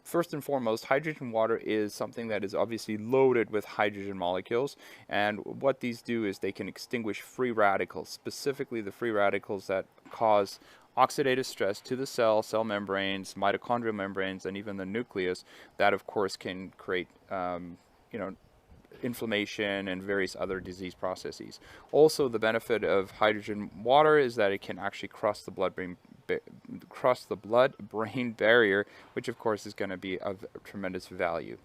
First and foremost, hydrogen water is something that is obviously loaded with hydrogen molecules, and what these do is they can extinguish free radicals, specifically the free radicals that cause oxidative stress to the cell membranes, mitochondrial membranes, and even the nucleus. That, of course, can create you know, inflammation and various other disease processes. Also, the benefit of hydrogen water is that it can actually cross the blood-brain barrier, which of course is going to be of tremendous value.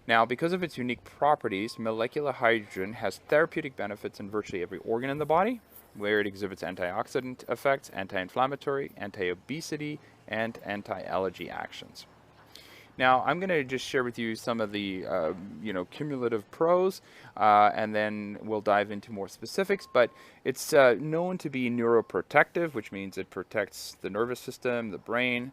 Now, because of its unique properties, molecular hydrogen has therapeutic benefits in virtually every organ in the body, where it exhibits antioxidant effects, anti-inflammatory, anti-obesity, and anti-allergy actions. Now, I'm going to just share with you some of the, cumulative pros, and then we'll dive into more specifics. But it's known to be neuroprotective, which means it protects the nervous system, the brain.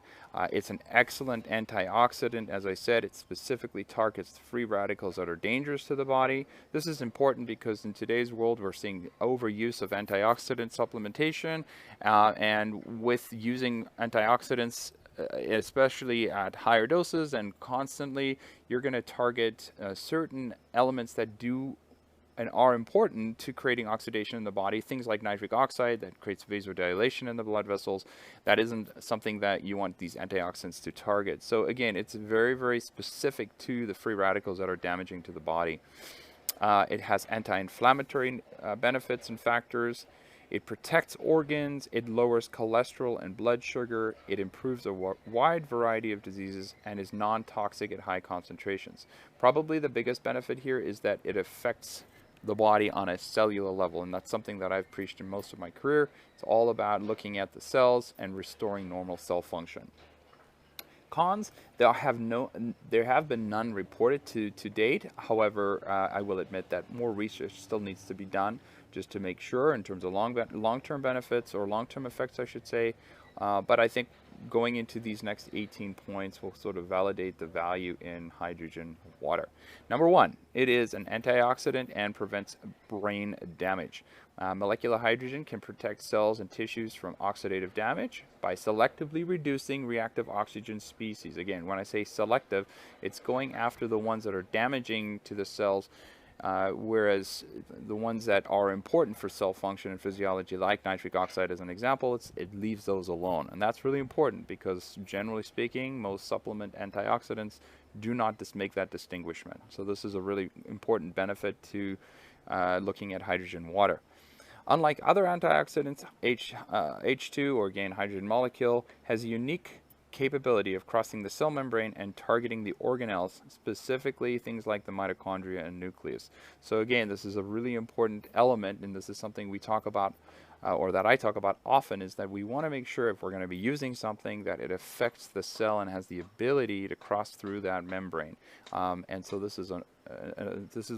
It's an excellent antioxidant. As I said, it specifically targets the free radicals that are dangerous to the body. This is important because in today's world, we're seeing overuse of antioxidant supplementation, and with using antioxidants, especially at higher doses and constantly, you're going to target certain elements that do and are important to creating oxidation in the body. Things like nitric oxide that creates vasodilation in the blood vessels. That isn't something that you want these antioxidants to target. So again, it's very, very specific to the free radicals that are damaging to the body. It has anti-inflammatory benefits and factors. It protects organs, it lowers cholesterol and blood sugar, it improves a wide variety of diseases, and is non-toxic at high concentrations. Probably the biggest benefit here is that it affects the body on a cellular level, and that's something that I've preached in most of my career. It's all about looking at the cells and restoring normal cell function. Cons, there have been none reported to date. However, I will admit that more research still needs to be done just to make sure in terms of long-term benefits, or long-term effects, I should say. But I think going into these next 18 points will sort of validate the value in hydrogen water. Number one, it is an antioxidant and prevents brain damage. Molecular hydrogen can protect cells and tissues from oxidative damage by selectively reducing reactive oxygen species. Again, when I say selective, it's going after the ones that are damaging to the cells, whereas the ones that are important for cell function and physiology, like nitric oxide as an example, it leaves those alone. And that's really important because, generally speaking, most supplement antioxidants do not make that distinguishment. So this is a really important benefit to looking at hydrogen water. Unlike other antioxidants, H2, or again hydrogen molecule, has a unique capability of crossing the cell membrane and targeting the organelles, specifically things like the mitochondria and nucleus. So again, this is a really important element, and this is something we talk about, or that I talk about often, is that we want to make sure if we're going to be using something that it affects the cell and has the ability to cross through that membrane. And so this is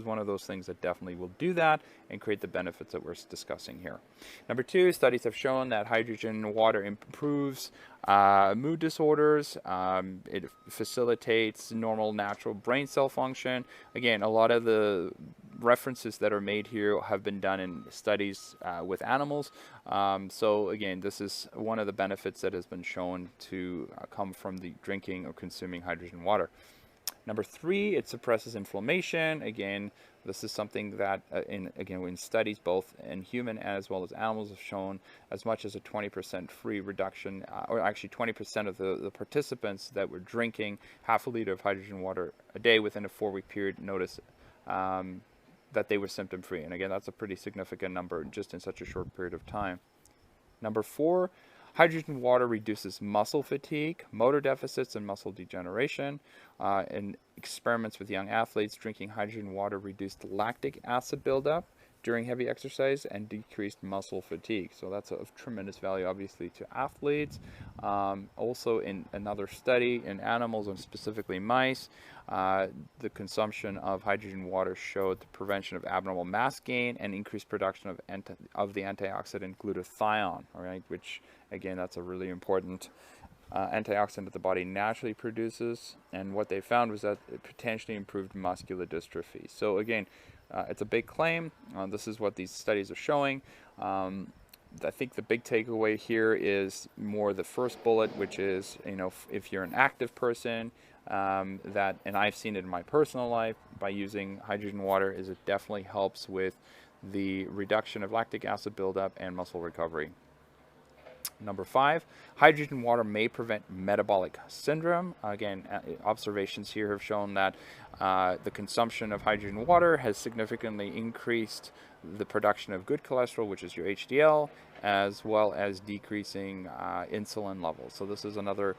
one of those things that definitely will do that and create the benefits that we're discussing here. Number two, studies have shown that hydrogen water improves mood disorders. It facilitates normal, natural brain cell function. Again, a lot of the references that are made here have been done in studies with animals. So again, this is one of the benefits that has been shown to come from the drinking or consuming hydrogen water. Number three, it suppresses inflammation. Again, this is something that, in studies both in human as well as animals, have shown as much as a 20% free reduction, or actually 20% of the participants that were drinking half a liter of hydrogen water a day within a 4-week period notice that they were symptom free. And again, that's a pretty significant number just in such a short period of time. Number four, hydrogen water reduces muscle fatigue, motor deficits, and muscle degeneration. In experiments with young athletes, drinking hydrogen water reduced lactic acid buildup during heavy exercise and decreased muscle fatigue. So that's of tremendous value, obviously, to athletes. Also, in another study in animals, and specifically mice, the consumption of hydrogen water showed the prevention of abnormal mass gain and increased production of the antioxidant glutathione, all right, which, again, that's a really important antioxidant that the body naturally produces. And what they found was that it potentially improved muscular dystrophy. So again, it's a big claim. This is what these studies are showing. I think the big takeaway here is more the first bullet, which is, if you're an active person, and I've seen it in my personal life by using hydrogen water, is it definitely helps with the reduction of lactic acid buildup and muscle recovery. Number 5, hydrogen water may prevent metabolic syndrome. Again, observations here have shown that the consumption of hydrogen water has significantly increased the production of good cholesterol, which is your HDL, as well as decreasing insulin levels. So this is another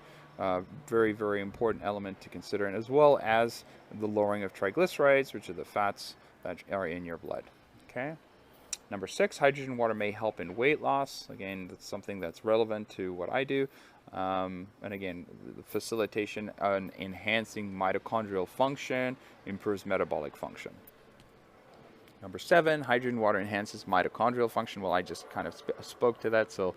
very, very important element to consider, and as well as the lowering of triglycerides, which are the fats that are in your blood. Okay. Number 6, hydrogen water may help in weight loss. Again, that's something that's relevant to what I do. And again, the facilitation and enhancing mitochondrial function improves metabolic function. Number 7, hydrogen water enhances mitochondrial function. Well, I just kind of spoke to that. So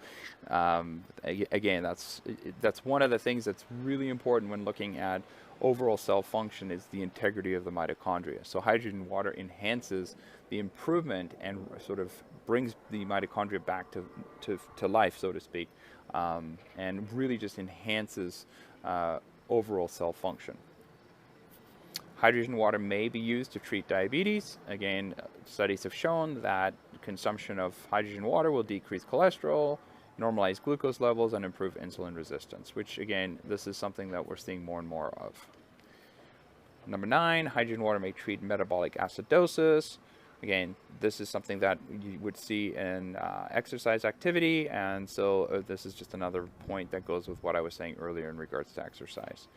again, that's one of the things that's really important when looking at overall cell function, is the integrity of the mitochondria. So hydrogen water enhances the improvement and sort of brings the mitochondria back to life, so to speak, and really just enhances overall cell function. Hydrogen water may be used to treat diabetes. Again, studies have shown that consumption of hydrogen water will decrease cholesterol, normalize glucose levels, and improve insulin resistance, which again, this is something that we're seeing more and more of. Number 9, hydrogen water may treat metabolic acidosis. Again, this is something that you would see in exercise activity, and so this is just another point that goes with what I was saying earlier in regards to exercise.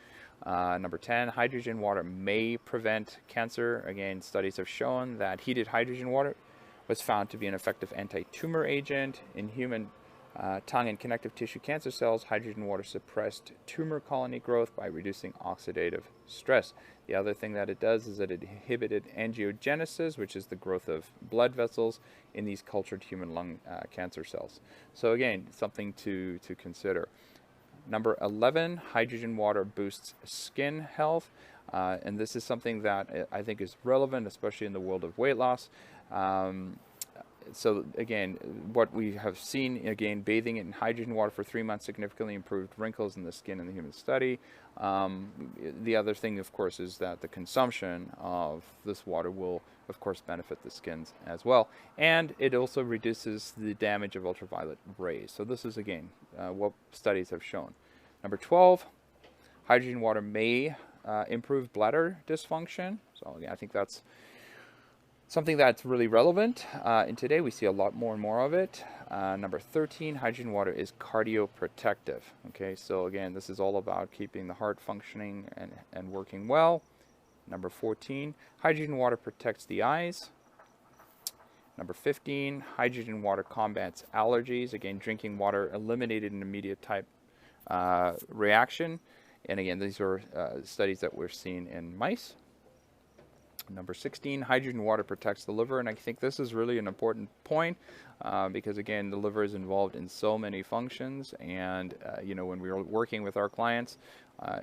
Number 10, hydrogen water may prevent cancer. Again, studies have shown that heated hydrogen water was found to be an effective anti-tumor agent. In human tongue and connective tissue cancer cells, hydrogen water suppressed tumor colony growth by reducing oxidative stress. The other thing that it does is that it inhibited angiogenesis, which is the growth of blood vessels in these cultured human lung cancer cells. So again, something to consider. Number 11, hydrogen water boosts skin health. And this is something that I think is relevant, especially in the world of weight loss. So again, what we have seen, again, bathing in hydrogen water for 3 months significantly improved wrinkles in the skin in the human study. The other thing, of course, is that the consumption of this water will, of course, benefit the skins as well. And it also reduces the damage of ultraviolet rays. So this is, again, what studies have shown. Number 12, hydrogen water may improve bladder dysfunction. So again, I think that's something that's really relevant. And today we see a lot more and more of it. Number 13, hydrogen water is cardioprotective. Okay, so again, this is all about keeping the heart functioning and working well. Number 14, hydrogen water protects the eyes. Number 15, hydrogen water combats allergies. Again, drinking water eliminated an immediate type reaction. And again, these are studies that we're seeing in mice. Number 16, hydrogen water protects the liver, and I think this is really an important point because again, the liver is involved in so many functions, and you know, when we're working with our clients,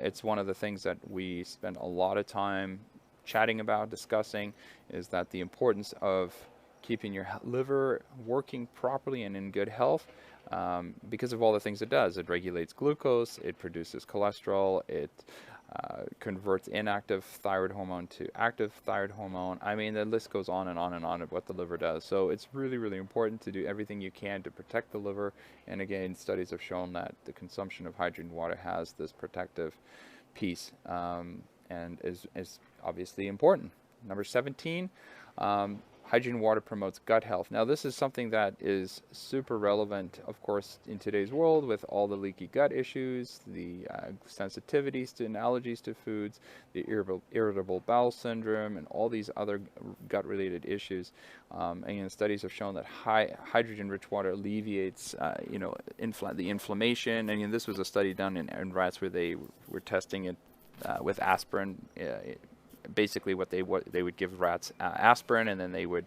it's one of the things that we spend a lot of time chatting about, discussing, is that the importance of keeping your liver working properly and in good health because of all the things it does. It regulates glucose, it produces cholesterol, it converts inactive thyroid hormone to active thyroid hormone. I mean, the list goes on and on and on of what the liver does. So it's really, really important to do everything you can to protect the liver. And again, studies have shown that the consumption of hydrogen water has this protective piece and is obviously important. Number 17, hydrogen water promotes gut health. Now, this is something that is super relevant, of course, in today's world with all the leaky gut issues, the sensitivities to and allergies to foods, the irritable bowel syndrome, and all these other gut-related issues. And studies have shown that hydrogen-rich water alleviates, the inflammation. And this was a study done in rats where they were testing it with aspirin. Basically what they would give rats aspirin, and then they would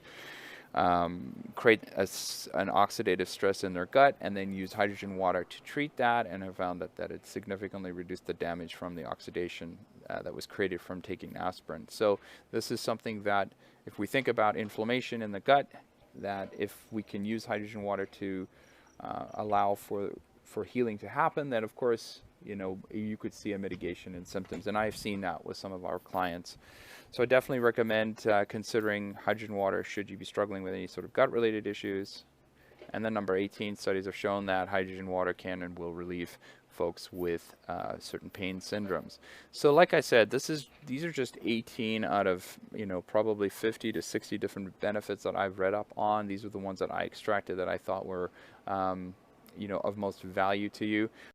create an oxidative stress in their gut and then use hydrogen water to treat that, and have found that it significantly reduced the damage from the oxidation that was created from taking aspirin. So this is something that if we think about inflammation in the gut, that if we can use hydrogen water to allow for healing to happen, then of course you could see a mitigation in symptoms. And I've seen that with some of our clients. So I definitely recommend considering hydrogen water should you be struggling with any sort of gut-related issues. And then number 18, studies have shown that hydrogen water can and will relieve folks with certain pain syndromes. So like I said, these are just 18 out of probably 50 to 60 different benefits that I've read up on. These are the ones that I extracted that I thought were of most value to you.